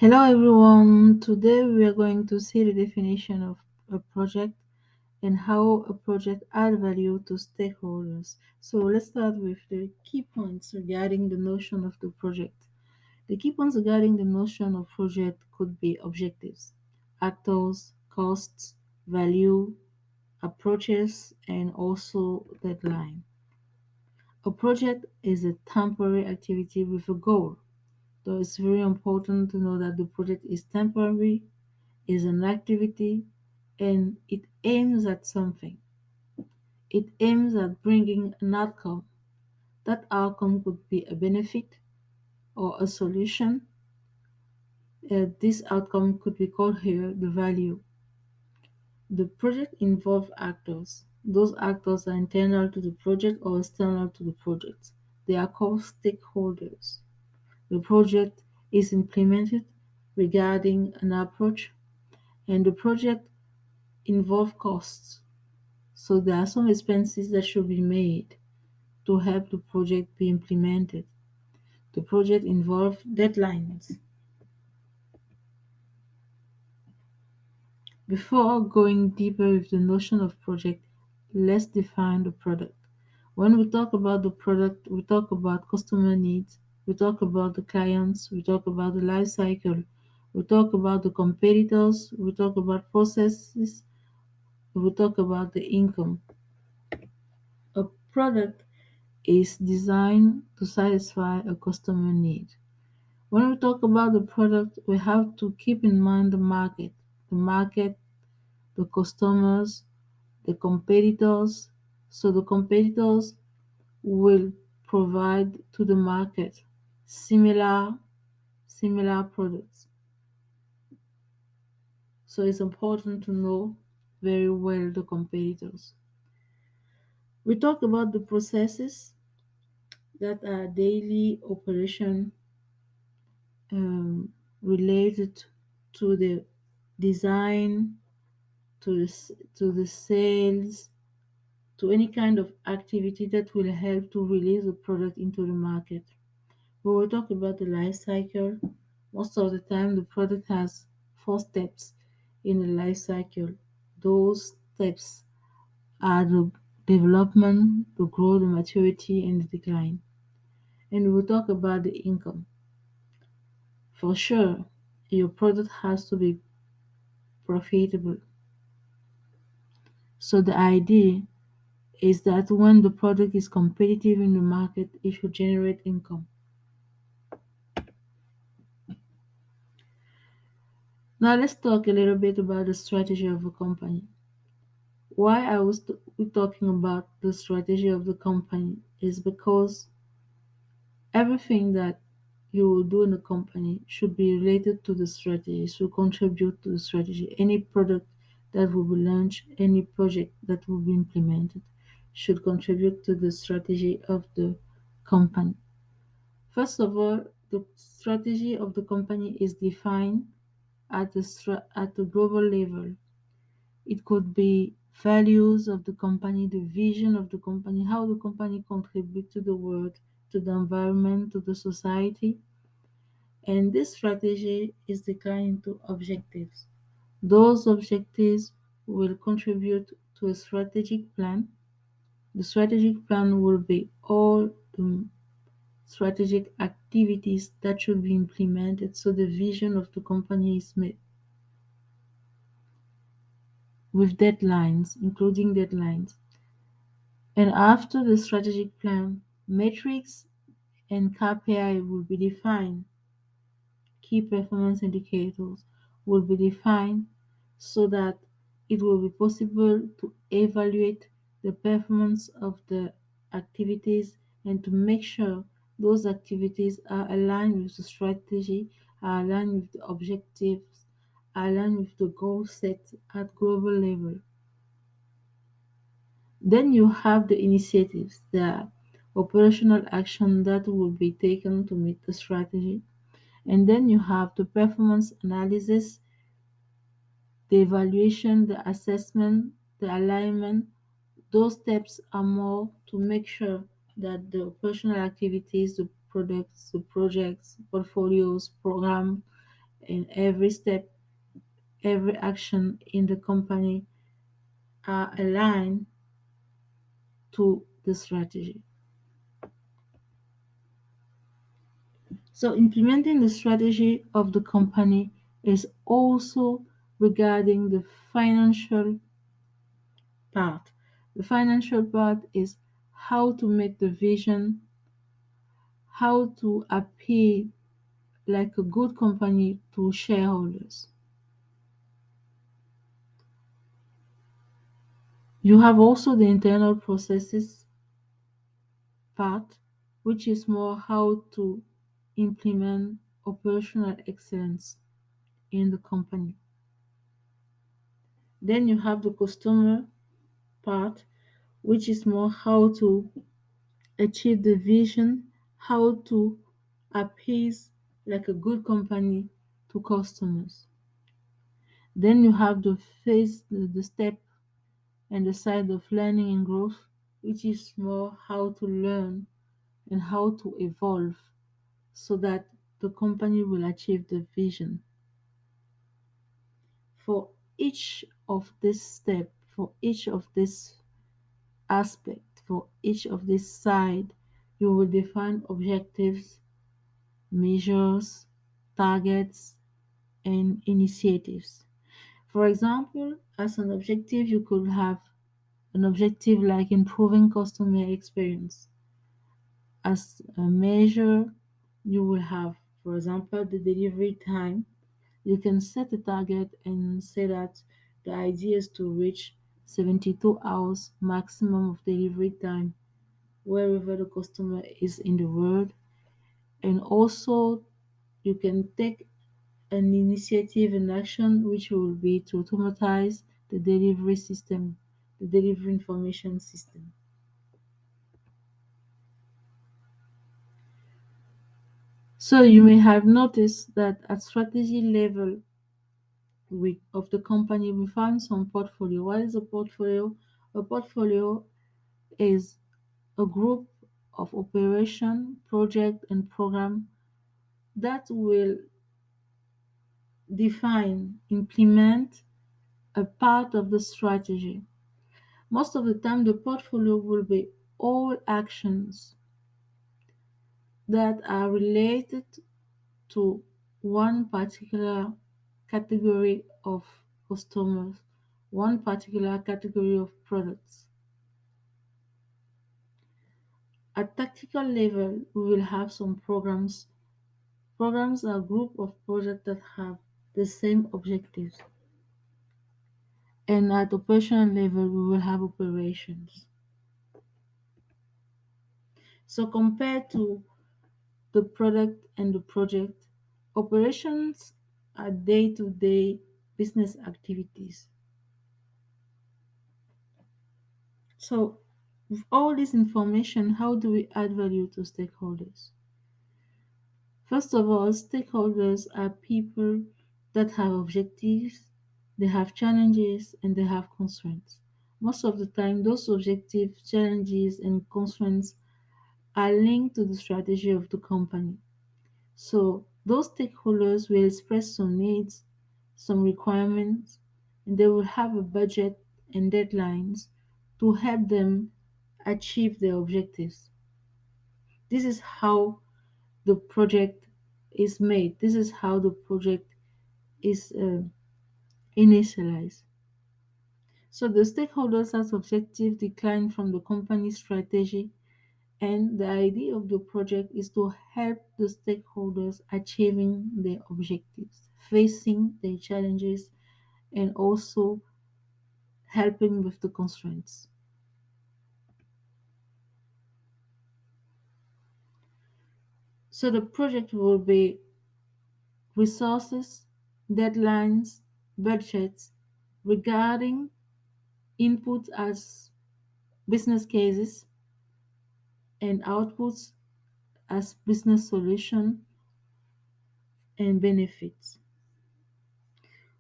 Hello everyone, today we are going to see the definition of a project and how a project adds value to stakeholders. So let's start with the key points regarding the notion of the project. The key points regarding the notion of project could be objectives, actors, costs, value, approaches, and also deadline. A project is a temporary activity with a goal. So it's very important to know that the project is temporary, is an activity, and it aims at something. It aims at bringing an outcome. That outcome could be a benefit or a solution. This outcome could be called here the value. The project involves actors. Those actors are internal to the project or external to the project. They are called stakeholders. The project is implemented regarding an approach, and the project involves costs. So there are some expenses that should be made to help the project be implemented. The project involves deadlines. Before going deeper with the notion of project, let's define the product. When we talk about the product, we talk about customer needs, we talk about the clients, we talk about the life cycle, we talk about the competitors, we talk about processes, we talk about the income. A product is designed to satisfy a customer need. When we talk about the product, we have to keep in mind the market, the customers, the competitors. So the competitors will provide to the market similar similar products. So it's important to know very well the competitors. We talk about the processes that are daily operation related to the design, to the sales, to any kind of activity that will help to release the product into the market. When we talk about the life cycle, most of the time the product has 4 steps in the life cycle. Those steps are the development, the growth, the maturity, and the decline. And we'll talk about the income. For sure, your product has to be profitable. So the idea is that when the product is competitive in the market, it should generate income. Now let's talk a little bit about the strategy of a company. Why we talking about the strategy of the company is because everything that you will do in a company should be related to the strategy, should contribute to the strategy. Any product that will be launched, any project that will be implemented should contribute to the strategy of the company. First of all, the strategy of the company is defined at the global level. It could be values of the company, the vision of the company, how the company contributes to the world, to the environment, to the society. And this strategy is declined into objectives. Those objectives will contribute to a strategic plan. The strategic plan will be all the strategic activities that should be implemented so the vision of the company is met with deadlines, including deadlines. And after the strategic plan, metrics and KPI will be defined. Key performance indicators will be defined so that it will be possible to evaluate the performance of the activities and to make sure those activities are aligned with the strategy, are aligned with the objectives, are aligned with the goal set at global level. Then you have the initiatives, the operational action that will be taken to meet the strategy. And then you have the performance analysis, the evaluation, the assessment, the alignment. Those steps are more to make sure that the operational activities, the products, the projects, portfolios, program and every step, every action in the company are aligned to the strategy. So implementing the strategy of the company is also regarding the financial part. The financial part is how to make the vision, how to appear like a good company to shareholders. You have also the internal processes part, which is more how to implement operational excellence in the company. Then you have the customer part, which is more how to achieve the vision, how to appease like a good company to customers. Then you have the phase, the step and the side of learning and growth, which is more how to learn and how to evolve so that the company will achieve the vision. For each of this step, for each of this aspect, for each of this side, you will define objectives, measures, targets, and initiatives. For example, as an objective, you could have an objective like improving customer experience. As a measure, you will have, for example, the delivery time. You can set a target and say that the idea is to reach 72 hours maximum of delivery time wherever the customer is in the world. And also, you can take an initiative and action which will be to automatize the delivery system, the delivery information system. So you may have noticed that at strategy level of the company, we find some portfolio. What is a portfolio? A portfolio is a group of operation, project, and program that will define, implement a part of the strategy. Most of the time, the portfolio will be all actions that are related to one particular category of customers, one particular category of products. At tactical level, we will have some programs. Programs are a group of projects that have the same objectives. And at operational level, we will have operations. So compared to the product and the project, operations are day-to-day business activities. So with all this information, how do we add value to stakeholders? First of all, stakeholders are people that have objectives, they have challenges, and they have constraints. Most of the time, those objectives, challenges, and constraints are linked to the strategy of the company. So those stakeholders will express some needs, some requirements, and they will have a budget and deadlines to help them achieve their objectives. This is how the project is made. This is how the project is initialized. So the stakeholders as objective decline from the company strategy, and the idea of the project is to help the stakeholders achieving their objectives, facing their challenges, and also helping with the constraints. So the project will be resources, deadlines, budgets regarding inputs as business cases and outputs as business solution and benefits.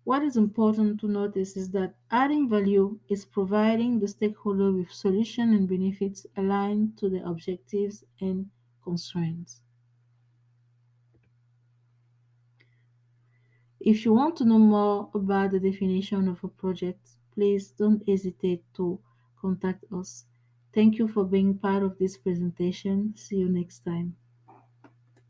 What is important to notice is that adding value is providing the stakeholder with solution and benefits aligned to their objectives and constraints. If you want to know more about the definition of a project, please don't hesitate to contact us. Thank you for being part of this presentation. See you next time.